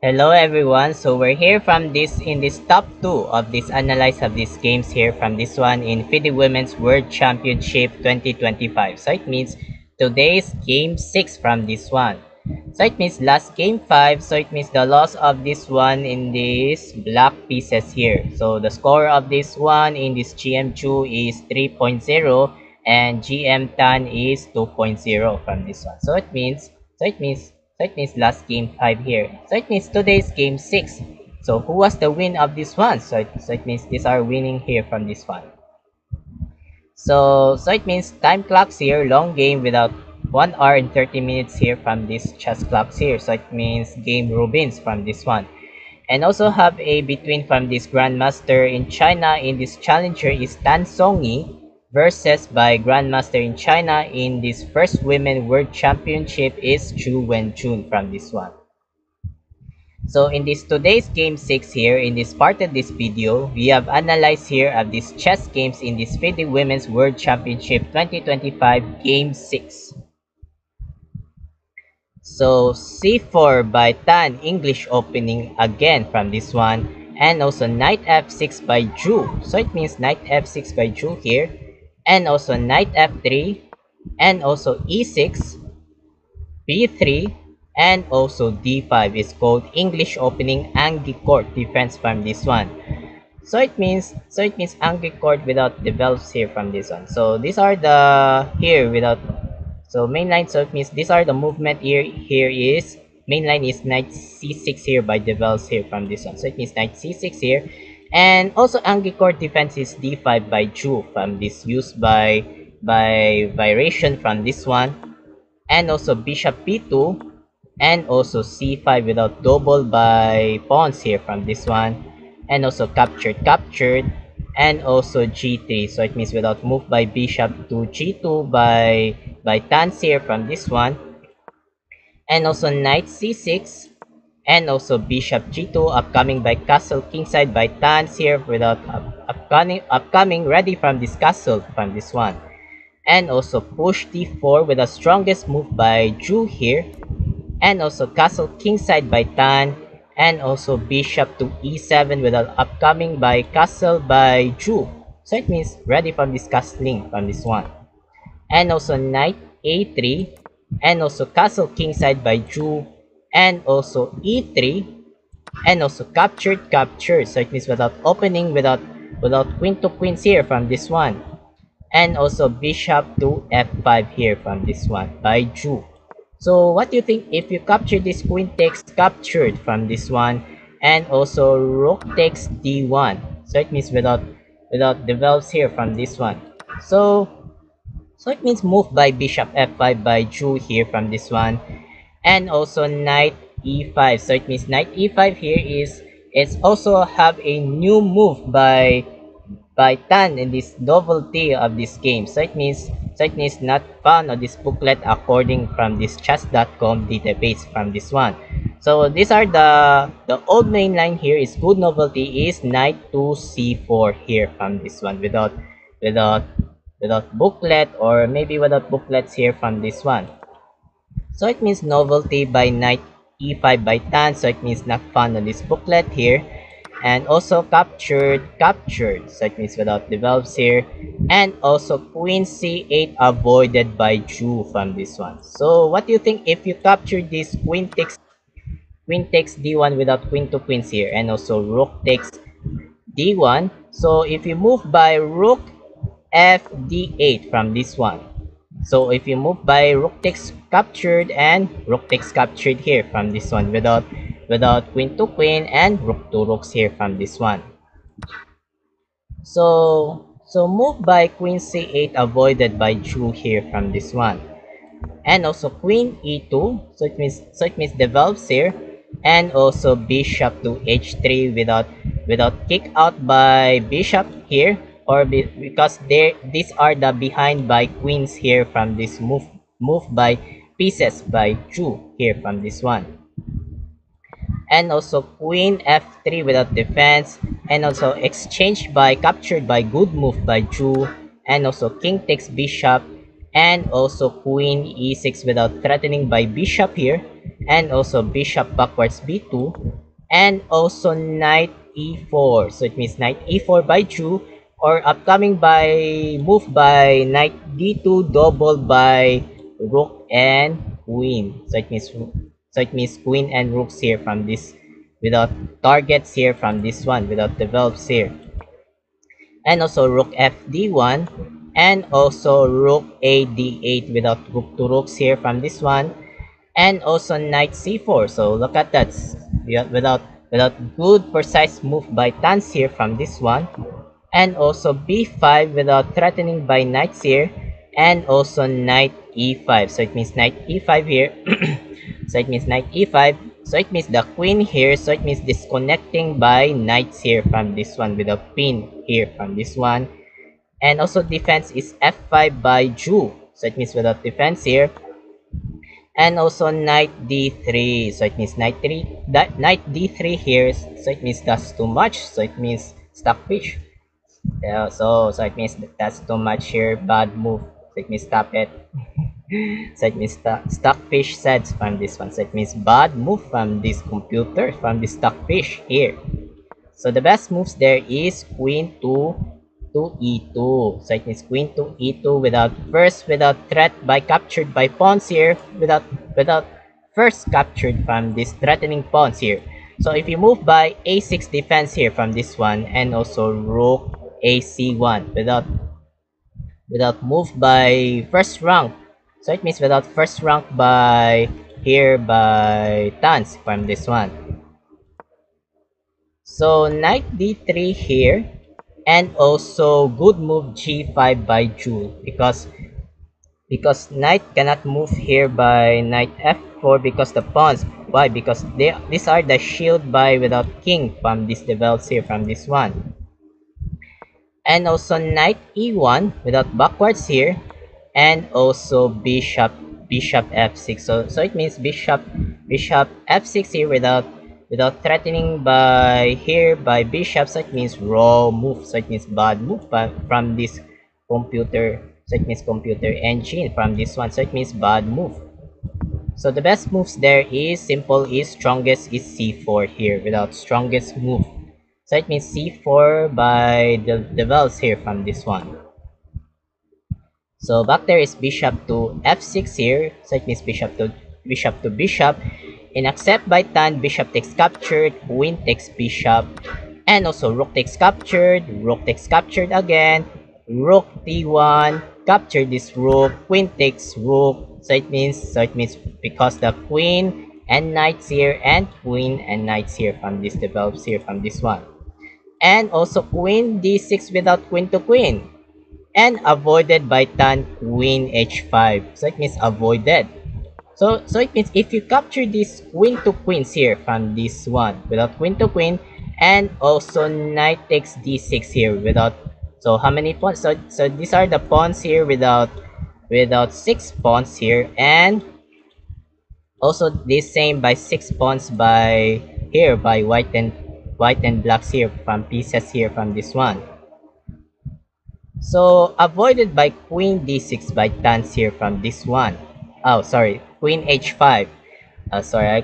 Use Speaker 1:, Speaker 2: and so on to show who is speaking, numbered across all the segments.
Speaker 1: Hello everyone, so we're here from this in this top 2 of this analyze of these games here from this one in FIDE Women's World Championship 2025. So it means today's game 6 from this one. So it means last game 5, so it means the loss of this one in these black pieces here. So the score of this one in this GM2 is 3.0 and GM Tan is 2.0 from this one. So it means so it means last game 5 here. So it means today's game 6. So who was the win of this one? So it means these are winning here from this one. So it means time clocks here, long game without 1 hour and 30 minutes here from this chess clocks here. So it means game Rubins from this one. And also have a between from this Grandmaster in China in this challenger is Tan Songyi versus by Grandmaster in China in this first Women World Championship is Chu Wenjun from this one. So in this today's game 6 here, in this part of this video, we have analyzed here of these chess games in this FIDE Women's World Championship 2025 Game 6. So c4 by Tan, English opening again from this one, and also knight f6 by Zhu. So it means knight f6 by Zhu here, and also knight f3, and also e6, b3, and also d5 is called English opening Angkor defense from this one. So it means Angkor without develops here from this one. So these are the here without so mainline. So it means these are the movement here. Here is mainline is knight c6 here by develops here from this one. So it means knight c6 here, and also Angkor defense is d5 by Zhu from this used by variation from this one, and also bishop b2, and also c5 without double by pawns here from this one, and also captured, and also g3. So it means without move by bishop to g2 by Tans here from this one, and also knight c6, and also bishop g2 upcoming by castle kingside by Tans here without upcoming ready from this castle from this one, and also push d4 with the strongest move by Zhu here, and also castle kingside by Tan, and also bishop to e7 with an upcoming by castle by Zhu. So it means ready from this castling from this one, and also knight a3, and also castle kingside by Zhu, and also e3, and also captured. So it means without opening, without queen to queens here from this one, and also bishop to f5 here from this one by Zhu. So what do you think if you capture this queen takes captured from this one, and also rook takes d1? So it means without develops here from this one. So it means move by bishop f5 by Zhu here from this one, and also knight e5. So it means knight e5 here is also have a new move by Tan in this novelty of this game. So it means not found on this booklet according from this chess.com database from this one. So these are the old main line here is good novelty is knight to c4 here from this one without booklet, or maybe without booklets here from this one. So it means novelty by knight e5 by Tan. So it means not found on this booklet here, and also captured. So it means without develops here, and also queen c8 avoided by Zhu from this one. So what do you think if you capture this queen takes d1 without queen to queens here, and also rook takes d1? So if you move by rook f d8 from this one, so if you move by rook takes captured and rook takes captured here from this one without queen to queen, and rook to rooks here from this one. So move by queen c8 avoided by Zhu here from this one, and also queen e2. So it means develops here, and also bishop to h3 without kick out by bishop here, or because these are the behind by queens here from this move by pieces by Zhu here from this one, and also queen f3 without defense, and also exchange by captured by good move by Zhu, and also king takes bishop, and also queen e6 without threatening by bishop here, and also bishop backwards b2, and also knight e4. So it means knight e4 by Jew, or upcoming by move by knight d2 double by rook and queen. So it means queen and rooks here from this, without targets here from this one, without develops here. And also rook f d1, and also rook a d8 without rook to rooks here from this one, and also knight c4. So look at that, without good precise move by Tanz here from this one, and also b5 without threatening by knights here, and also knight e5. So it means knight e5 here. So it means knight e5. So it means the queen here. So it means disconnecting by knights here from this one, with a queen here from this one. And also defense is f5 by Jew. So it means without defense here. And also knight d3. So it means knight d3 here. So it means that's too much. So it means stockfish. Yeah, so it means that's too much here. Bad move. So it means stop it. So it means stockfish said from this one. So it means bad move from this computer, from this stockfish here. So the best moves there is queen to e2. So it means queen to e2 without threat by captured by pawns here, without first captured from this threatening pawns here. So if you move by a6 defense here from this one, and also rook ac1 without move by first rank. So it means without first rank by here by Tanz from this one. So knight d3 here, and also good move g5 by Jew, because knight cannot move here by knight f4 because the pawns. Why? Because these are the shield by without king from this develops here from this one. And also knight e1 without backwards here, and also bishop f6. So it means bishop f6 here without threatening by here by bishop. So it means raw move. So it means bad move from this computer. So it means computer engine from this one. So it means bad move. So the best moves there is simple, is strongest is c4 here without strongest move. So it means c4 by the devils here from this one. So back there is bishop to f6 here. So it means bishop to bishop. In accept by Tan, bishop takes captured, queen takes bishop, and also rook takes captured again, rook d1, capture this rook, queen takes rook. So it means because the queen and knights here, and queen and knights here from this develops here from this one. And also queen d6 without queen to queen, and avoided by Tan queen h5. So it means avoided. So it means if you capture this queen to queens here from this one without queen to queen, and also knight takes d6 here without, so how many pawns? So these are the pawns here without 6 pawns here, and also this same by 6 pawns by here by white and blacks here from pieces here from this one. So avoided by queen d6 by Tanz here from this one. Oh, sorry, queen h5. Sorry,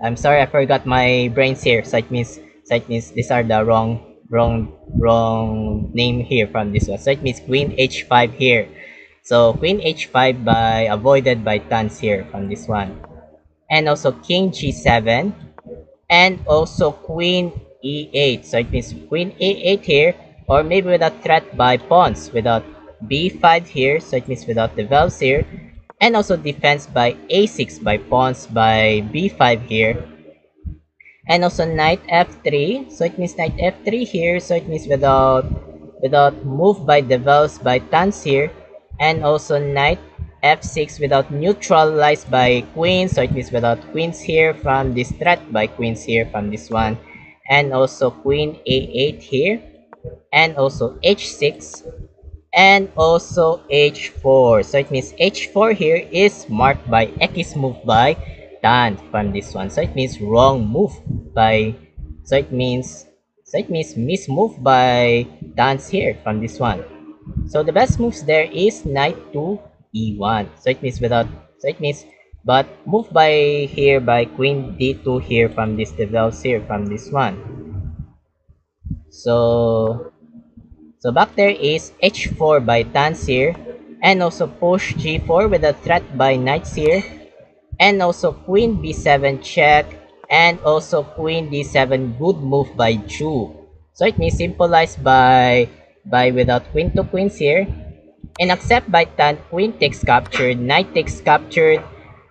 Speaker 1: I'm sorry, I forgot my brains here. So it means these are the wrong name here from this one. So it means queen h5 here. So queen h5 by avoided by Tanz here from this one, and also king g7, and also queen e8. So it means queen e8 here, or maybe without threat by pawns, without b5 here. So it means without develops here, and also defense by a6 by pawns by b5 here, and also knight f3. So it means knight f3 here. So it means without move by develops by Tanz here, and also knight f6 without neutralized by queens. So it means without queens here from this threat by queens here from this one, and also queen a8 here, and also h6, and also h4. So it means h4 here is marked by X move by Tan from this one. So it means wrong move by, so it means miss move by Tanz here from this one. So the best moves there is knight to e1. So it means but move by here by queen d2 here from this develops here from this one. So back there is h4 by tans here, and also push g4 with a threat by knights here, and also queen b7 check, and also queen d7 good move by Ju. So it means symbolized by without queen to queens here, and accept by tan queen takes captured, knight takes captured,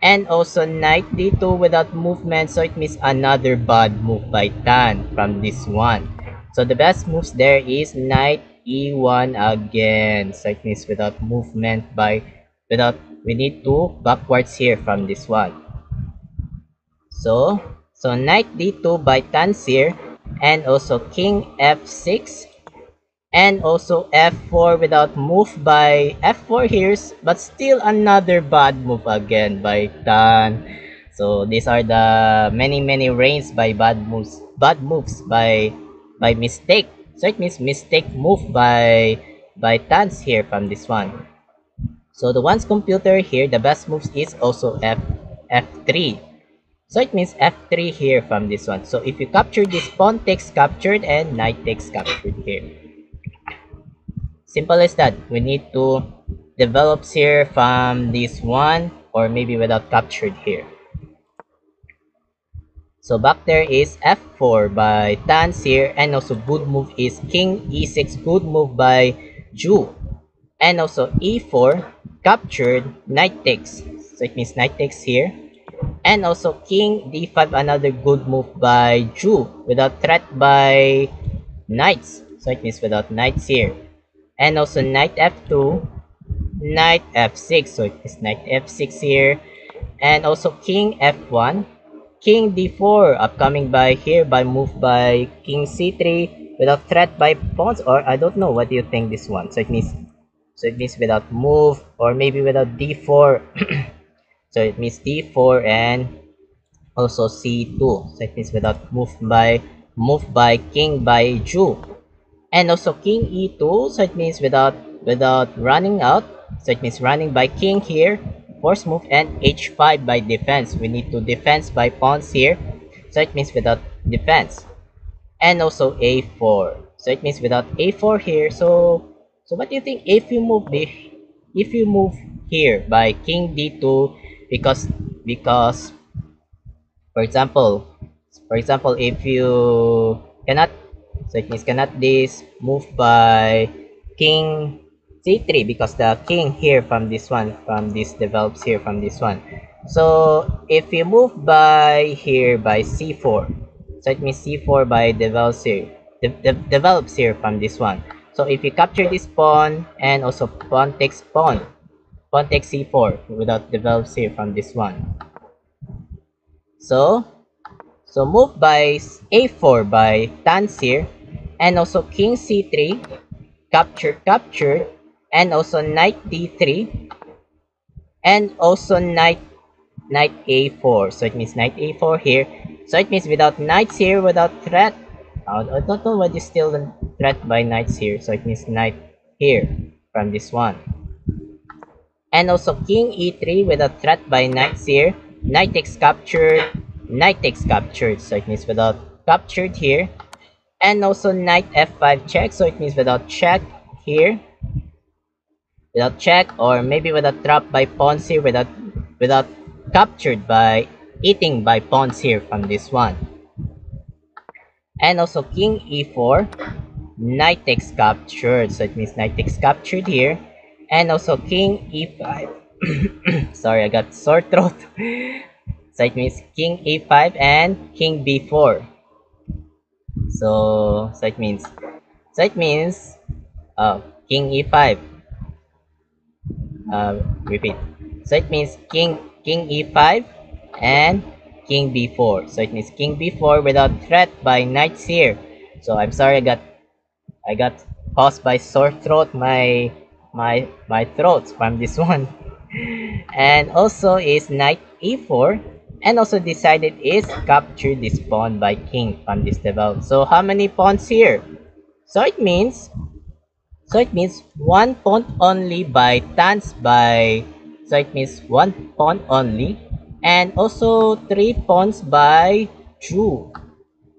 Speaker 1: and also knight d2 without movement. So it means another bad move by tan from this one. So the best moves there is knight e1 again. So it means without movement by without we need to backwards here from this one. So knight d2 by tans here, and also king f6, and also f4 without move by f4 here, but still another bad move again by tan. So these are the many reigns by bad moves by mistake. So it means mistake move by tans here from this one. So the one's computer here, the best moves is also f3. So it means f3 here from this one. So if you capture this, pawn takes captured and knight takes captured here. Simple as that. We need to develop here from this one, or maybe without captured here. So back there is f4 by tans here, and also good move is king e6, good move by Ju, and also e4 captured, knight takes. So it means knight takes here, and also king d5, another good move by Ju without threat by knights. So it means without knights here, and also knight f2, knight f6. So it is knight f6 here, and also king f1, king d4 upcoming by here by move by king c3 without threat by pawns, or I don't know, what do you think this one? So it means without move, or maybe without d4. So it means d4 and also c2. So it means without move by king by Ju, and also king e2. So it means without running out. So it means running by king here, force move, and h5 by defense. We need to defense by pawns here. So it means without defense, and also a4. So it means without a4 here. So what do you think if you move here by king d2, because for example if you cannot, so it means cannot this move by king c3, because the king here from this one, from this develops here from this one. So if you move by here by c4, so it means c4 by develops here, develops here from this one. So if you capture this pawn, and also pawn takes c4 without develops here from this one. So move by a4 by tans here, and also king c3 captured, and also knight d3, and also knight a4. So it means knight a4 here. So it means without knights here, without threat. I don't know why is still threat by knights here. So it means knight here from this one. And also king e3 with a threat by knights here. Knight takes captured, knight takes captured. So it means without captured here. And also knight f5 check. So it means without check here. Without check, or maybe without trap by pawns here, without captured by eating by pawns here from this one. And also king e4, knight takes captured. So it means knight takes captured here. And also king e5. Sorry, I got sore throat. So it means king e5 and king b4. So it means king e5. Repeat. So it means king e5 and king b4. So it means king b4 without threat by knights here. So I'm sorry, I got caused by sore throat, my throat from this one. And also is knight e4, and also decided is capture this pawn by king from this develop. So how many pawns here? So it means one pawn only by tans by, so it means one pawn only and also 3 pawns by Drew.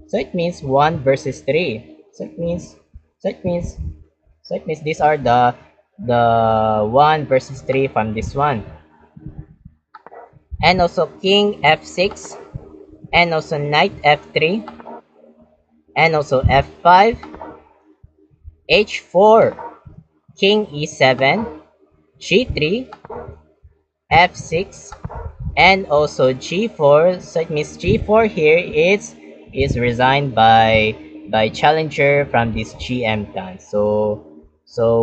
Speaker 1: So it means 1 versus 3. So it means these are the 1 versus 3 from this one. And also king f6, and also knight f3, and also f5, h4, king e7, g3, f6, and also g4. So it means g4 here is resigned by challenger from this GM Tan. So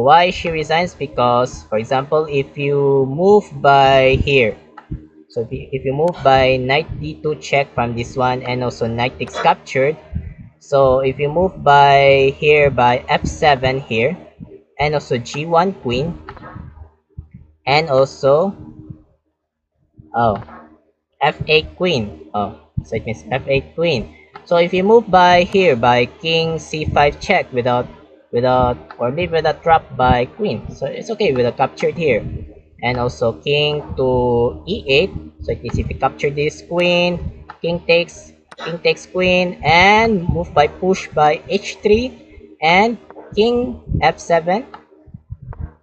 Speaker 1: why she resigns? Because for example, if you move by here, so if you move by knight d2 check from this one, and also knight takes captured. So if you move by here by f7 here, and also g1 queen, and also oh f8 queen. Oh, so it means f8 queen. So if you move by here by king c5 check without or maybe with a trap by queen, so it's okay with a captured here. And also king to e8. So it means if you capture this queen, king takes queen, and move by push by h3, and king f7,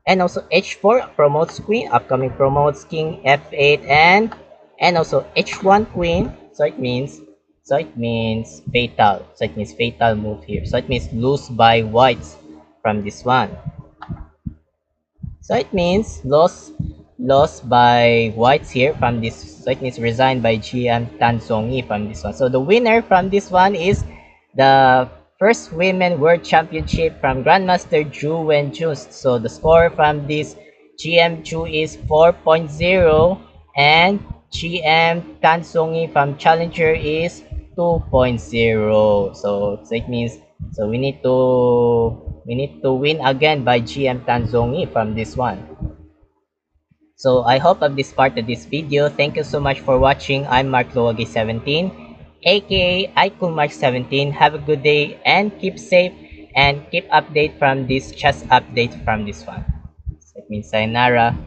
Speaker 1: and also h4 promotes queen, upcoming promotes king f8, and also h1 queen. So it means fatal. So it means fatal move here. So it means lose by whites from this one. So it means lost by whites here from this. So it means resigned by GM Tan Zhongyi from this one. So the winner from this one is the first Women World Championship from Grandmaster Zhu Wenjun. So the score from this GM Zhu is 4.0, and GM Tan Zhongyi from Challenger is 2.0. So it means we need to win again by GM Tan Zhongyi from this one. So I hope of this part of this video. Thank you so much for watching. I'm Mark Loagi 17, aka iCoolMark 17. Have a good day and keep safe, and keep update from this chess update from this one. So it means sayonara.